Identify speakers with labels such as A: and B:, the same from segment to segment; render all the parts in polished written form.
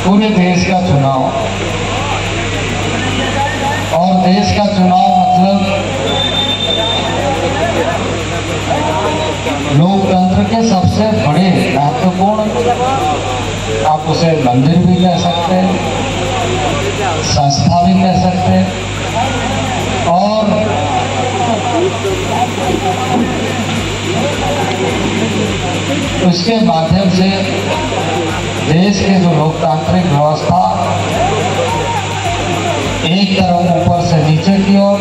A: पूरे देश का चुनाव, और देश का चुनाव मतलब लोकतंत्र के सबसे बड़े महत्वपूर्ण, आप उसे मंदिर भी कह सकते हैं, संस्था भी कह सकते हैं, और उसके माध्यम से देश के जो लोकतांत्रिक व्यवस्था एक तरफ ऊपर से नीचे की ओर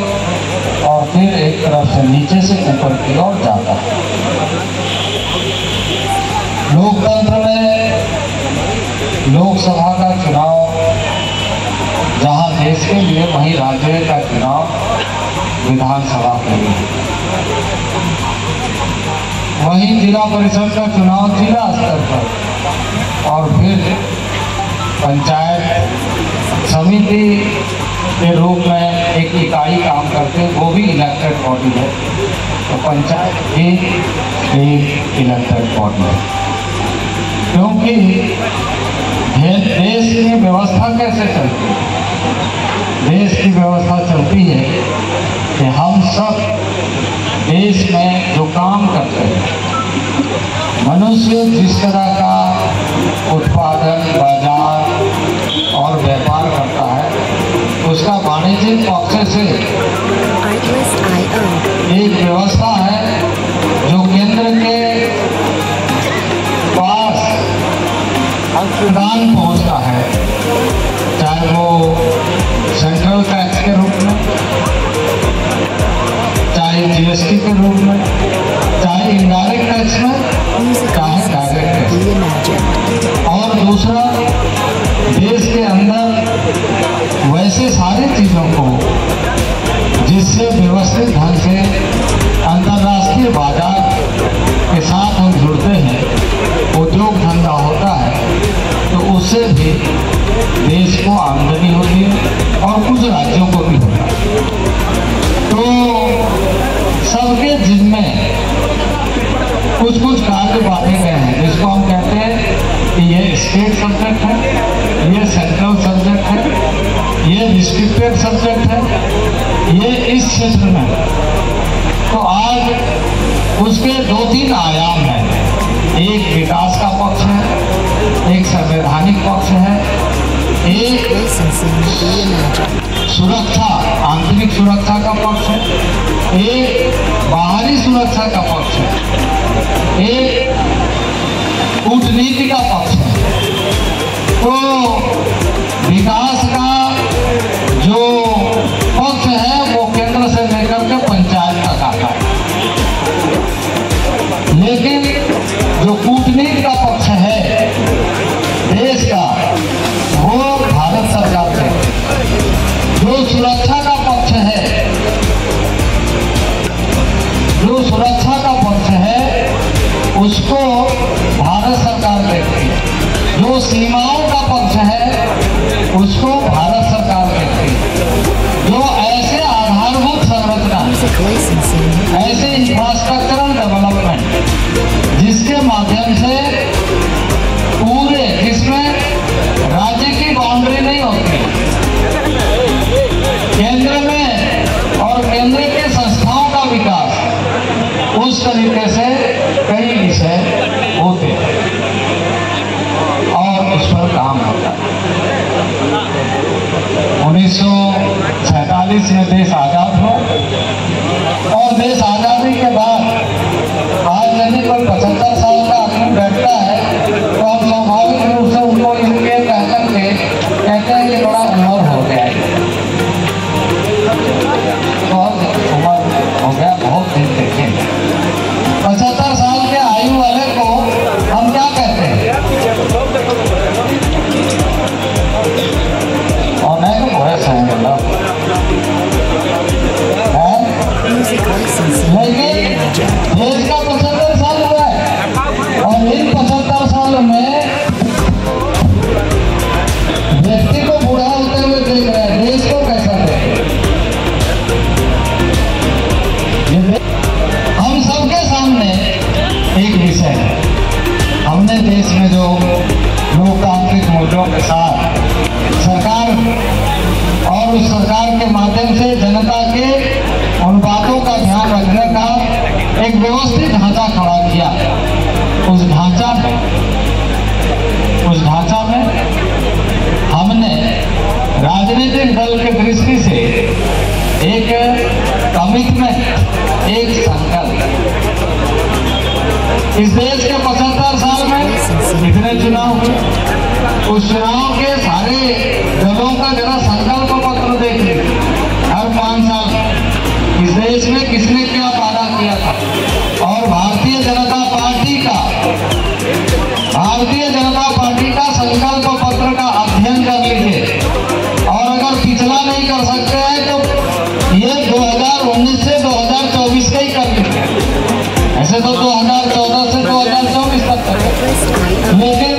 A: और फिर एक तरफ से नीचे से ऊपर की ओर जाता है। लोकतंत्र में लोकसभा का चुनाव जहां देश के लिए, वहीं राज्य का चुनाव विधानसभा के लिए, वहीं जिला परिषद का चुनाव जिला स्तर पर, और फिर पंचायत समिति के रूप में एक इकाई काम करते, वो भी इलेक्टेड बॉडी है, तो पंचायत भी एक इलेक्टेड बॉडी है। क्योंकि देश की व्यवस्था कैसे चलती है? देश की व्यवस्था चलती है कि हम सब देश में जो काम करते हैं, मनुष्य जिस तरह का उत्पादन, बाजार और व्यापार करता है, उसका वाणिज्यिक पक्ष से एक व्यवस्था है जो केंद्र के पास अनुदान पहुंचता है, चाहे वो सेंट्रल टैक्स के रूप में, चाहे जीएसटी के रूप में, चाहे इनडायरेक्ट टैक्स में, चाहे डायरेक्ट टैक्स। और दूसरा, देश के अंदर वैसे सारी चीज़ों को जिससे व्यवस्थित ढंग से अंतर्राष्ट्रीय बाजार के साथ हम जुड़ते हैं, उद्योग धंधा होता है, तो उससे भी देश को आमदनी होती है और कुछ राज्यों को भी होता है। तो सबके जिम्मे कुछ कुछ कार्य बांटे गए हैं, जिसको हम कहते हैं कि ये स्टेट सब्जेक्ट है, ये सेंट्रल सब्जेक्ट है, ये रिस्ट्रिक्टेड सब्जेक्ट है, ये इस क्षेत्र में। तो आज उसके 2-3 आयाम हैं। एक विकास का पक्ष है, एक संवैधानिक पक्ष है, एक सुरक्षा, आंतरिक सुरक्षा का पक्ष है, एक बाहरी सुरक्षा का पक्ष है, एक कूटनीति का पक्ष है। तो विकास का जो पक्ष है वो केंद्र से लेकर के पंचायत तक आता है, लेकिन जो कूटनीति का पक्ष है देश का, वो भारत सरकार से, जो सुरक्षा का पक्ष है, जो सुरक्षा का पक्ष है उसको भारत सरकार देखती है, जो सीमाओं का पक्ष है उसको भारत सरकार देखती है, जो ऐसे आधारभूत संरचना, ऐसे इंफ्रास्ट्रक्चरल डेवलपमेंट जिसके माध्यम से पूरे, जिसमें राज्य की बाउंड्री नहीं होती, केंद्र में और केंद्र के संस्थाओं का विकास, उस तरीके से कई विषय होते हैं और उस पर काम होता है। 1947 में देश आजाद हो, और देश आजादी के बाद आज यदि कोई 75 साल का आदमी बैठता है तो हम स्वाभाविक रूप से उनको इनके कहकर के कहते हैं कि बड़ा उम्र हो गया है, बहुत उम्र हो गया, बहुत दिन देखें। 75 साल के आयु वाले को हम क्या कहते हैं? और नहीं तो बड़े सहेंगे ना, लेकिन देश का 75 साल हुआ है, और इन 75 साल में व्यक्ति को बूढ़ा सरकार और उस सरकार के माध्यम से जनता के उन बातों का ध्यान रखने का एक व्यवस्थित ढांचा खड़ा किया। उस ढांचा में हमने राजनीतिक दल के दृष्टि से एक कमिटमेंट, एक संकल्प, इस देश के 75 साल में इतने चुनाव हुए, उस चुनाव के सारे दलों का जरा संकल्प पत्र देख लीजिए। हर 5 साल इस देश में किसने क्या वादा किया था, और भारतीय जनता पार्टी का संकल्प पत्र का अध्ययन कर लीजिए। और अगर पिछला नहीं कर सकते हैं तो ये 2019 से 2024 का ही कर लीजिए। ऐसे तो 2014 से 2024 तक कर, लेकिन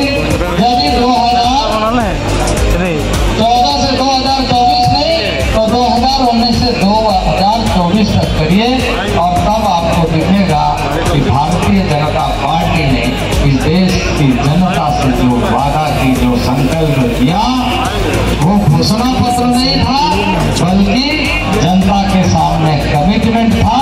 A: यदि 2014 से 2024 नहीं तो 2019 से 2024 तक करिए, और तब आपको दिखेगा कि भारतीय जनता पार्टी ने इस देश की जनता से जो वादा की, जो संकल्प किया, वो घोषणा पत्र नहीं था, बल्कि जनता के सामने कमिटमेंट था।